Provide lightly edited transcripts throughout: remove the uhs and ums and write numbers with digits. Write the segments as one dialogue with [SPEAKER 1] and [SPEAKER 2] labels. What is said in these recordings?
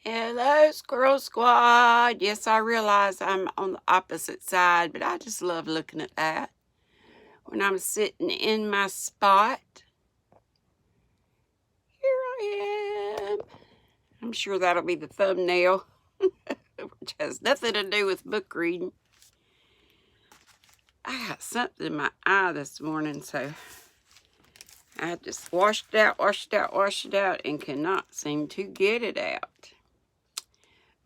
[SPEAKER 1] Hello, Squirrel Squad. Yes, I realize I'm on the opposite side, but I just love looking at that. When I'm sitting in my spot, here I am. I'm sure that'll be the thumbnail, which has nothing to do with book reading. I got something in my eye this morning, so I just washed it out, and cannot seem to get it out.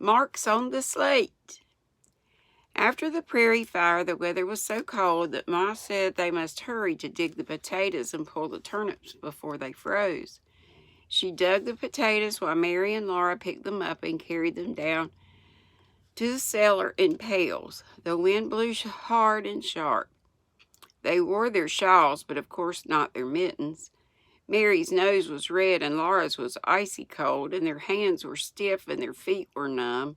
[SPEAKER 1] Marks on the slate. After the prairie fire, the weather was so cold that Ma said they must hurry to dig the potatoes and pull the turnips before they froze. She dug the potatoes while Mary and Laura picked them up and carried them down to the cellar in pails. The wind blew hard and sharp. They wore their shawls, but of course not their mittens. Mary's nose was red and Laura's was icy cold, and their hands were stiff and their feet were numb.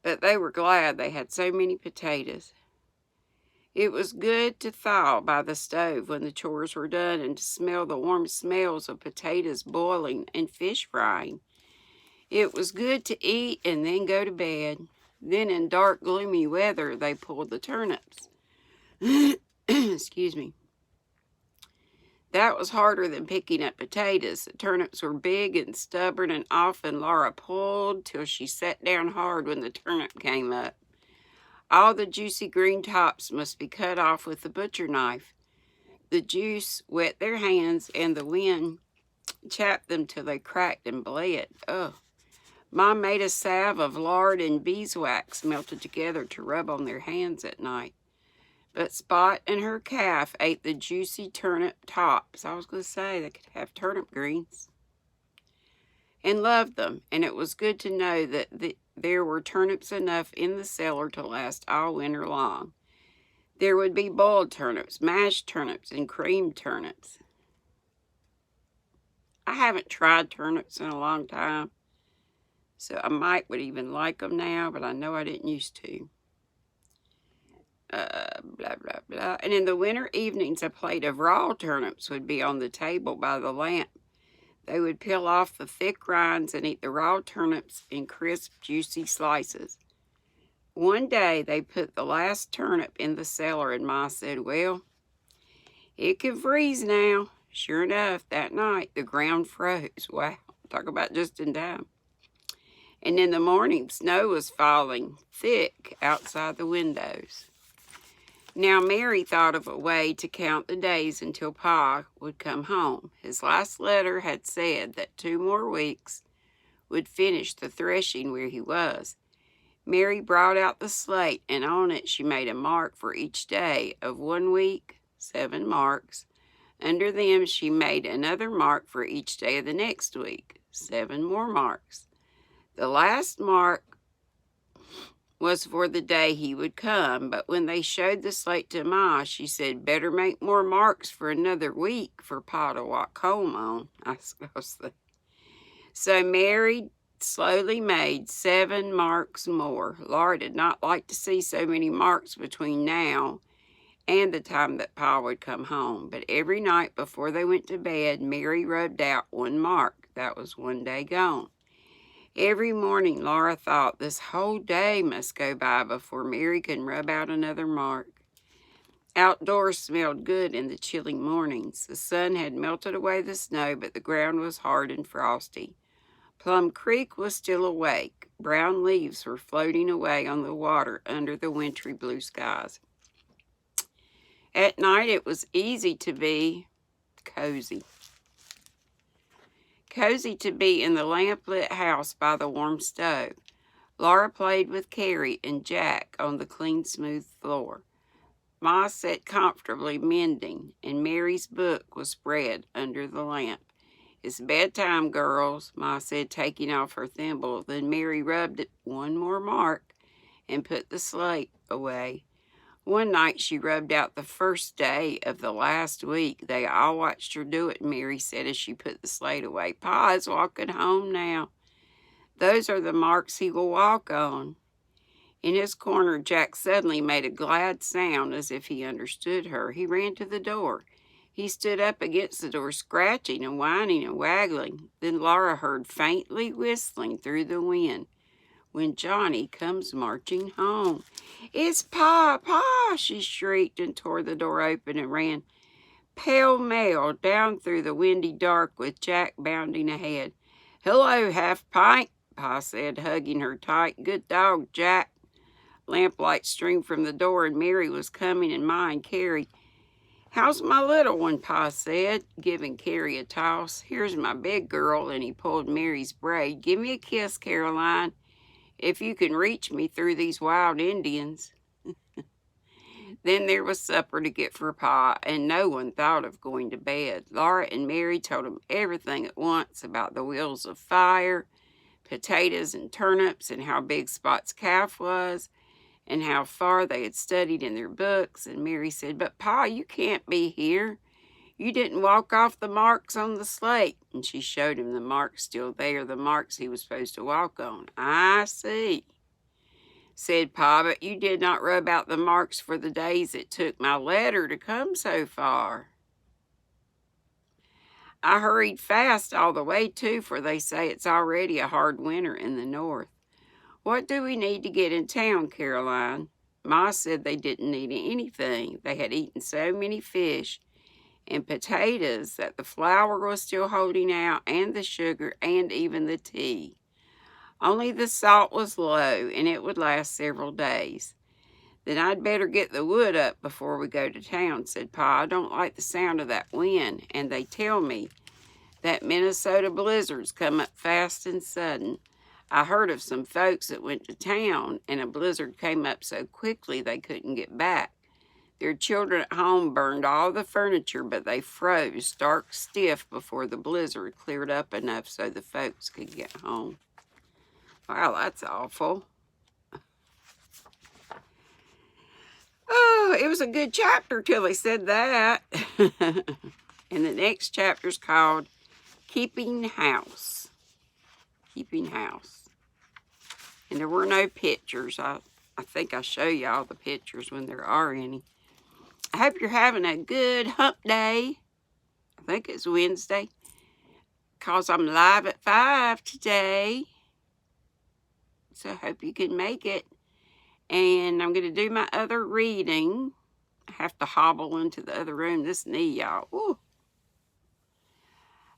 [SPEAKER 1] But they were glad they had so many potatoes. It was good to thaw by the stove when the chores were done and to smell the warm smells of potatoes boiling and fish frying. It was good to eat and then go to bed. Then in dark, gloomy weather, they pulled the turnips. Excuse me. That was harder than picking up potatoes. The turnips were big and stubborn, and often Laura pulled till she sat down hard when the turnip came up. All the juicy green tops must be cut off with the butcher knife. The juice wet their hands, and the wind chapped them till they cracked and bled. Ugh. Mom made a salve of lard and beeswax melted together to rub on their hands at night. But Spot and her calf ate the juicy turnip tops. I was going to say they could have turnip greens. And loved them, and it was good to know that there were turnips enough in the cellar to last all winter long. There would be boiled turnips, mashed turnips, and creamed turnips. I haven't tried turnips in a long time, so I would even like them now, but I know I didn't used to. Blah, blah, blah. And in the winter evenings, a plate of raw turnips would be on the table by the lamp. They would peel off the thick rinds and eat the raw turnips in crisp, juicy slices. One day, they put the last turnip in the cellar, and Ma said, "Well, it can freeze now." Sure enough, that night, the ground froze. Wow, talk about just in time. And in the morning, snow was falling thick outside the windows. Now Mary thought of a way to count the days until Pa would come home. His last letter had said that 2 more weeks would finish the threshing where he was. Mary brought out the slate, and on it she made a mark for each day of 1 week, 7 marks. Under them she made another mark for each day of the next week, 7 more marks. The last mark was for the day he would come, but when they showed the slate to Ma, she said, "Better make more marks for another week for Pa to walk home on," I suppose. So Mary slowly made 7 marks more. Laura did not like to see so many marks between now and the time that Pa would come home, but every night before they went to bed, Mary rubbed out 1 mark. That was 1 day gone. Every morning, Laura thought this whole day must go by before Mary could rub out another mark. Outdoors smelled good in the chilly mornings. The sun had melted away the snow, but the ground was hard and frosty. Plum Creek was still awake. Brown leaves were floating away on the water under the wintry blue skies. At night, it was easy to be cozy. Cozy to be in the lamp-lit house by the warm stove. Laura played with Carrie and Jack on the clean, smooth floor. Ma sat comfortably mending, and Mary's book was spread under the lamp. "It's bedtime, girls," Ma said, taking off her thimble. Then Mary rubbed it 1 more mark and put the slate away. One night she rubbed out the first day of the last week. They all watched her do it, Mary said as she put the slate away. "Pa is walking home now. Those are the marks he will walk on." In his corner, Jack suddenly made a glad sound as if he understood her. He ran to the door. He stood up against the door, scratching and whining and waggling. Then Laura heard faintly whistling through the wind. when Johnny comes marching home. "It's Pa, Pa!" she shrieked and tore the door open and ran pell-mell down through the windy dark with Jack bounding ahead. "Hello, Half-Pint," Pa said, hugging her tight. "Good dog, Jack." Lamplight streamed from the door and Mary was coming and Ma and Carrie. "How's my little one?" Pa said, giving Carrie a toss. "Here's my big girl," and he pulled Mary's braid. "Give me a kiss, Caroline, if you can reach me through these wild Indians." Then there was supper to get for Pa, and no one thought of going to bed. Laura and Mary told him everything at once about the wheels of fire, potatoes and turnips, and how big Spot's calf was, and how far they had studied in their books. And Mary said, "But Pa, you can't be here. You didn't walk off the marks on the slate." And she showed him the marks still there, the marks he was supposed to walk on. "I see," said Pa, "but you did not rub out the marks for the days it took my letter to come so far." "I hurried fast all the way, too, for they say it's already a hard winter in the north." "What do we need to get in town, Caroline?" Ma said they didn't need anything. They had eaten so many fish and potatoes that the flour was still holding out, and the sugar, and even the tea. Only the salt was low, and it would last several days. "Then I'd better get the wood up before we go to town," said Pa. "I don't like the sound of that wind, and they tell me that Minnesota blizzards come up fast and sudden. I heard of some folks that went to town, and a blizzard came up so quickly they couldn't get back. Their children at home burned all the furniture, but they froze stark stiff before the blizzard cleared up enough so the folks could get home." Wow, that's awful. Oh, it was a good chapter till they said that. And the next chapter's called Keeping House. Keeping House. And there were no pictures. I think I'll show you all the pictures when there are any. I hope you're having a good hump day. I think it's Wednesday, because I'm live at 5 today. So I hope you can make it. And I'm going to do my other reading. I have to hobble into the other room. This knee, y'all. Ooh.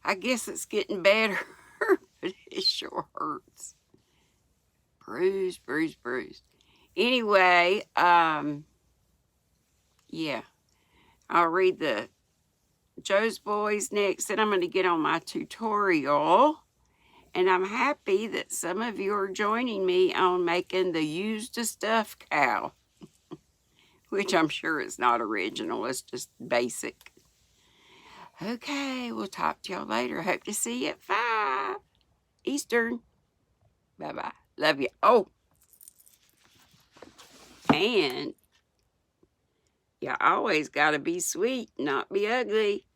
[SPEAKER 1] I guess it's getting better, but it sure hurts. Bruised, bruised, bruised. Anyway, yeah. I'll read the Joe's Boys next. Then I'm going to get on my tutorial. And I'm happy that some of you are joining me on making the used stuff cow, which I'm sure is not original. It's just basic. Okay, we'll talk to y'all later. Hope to see you at 5 Eastern. Bye-bye. Love you. Oh, and you always got to be sweet, not be ugly.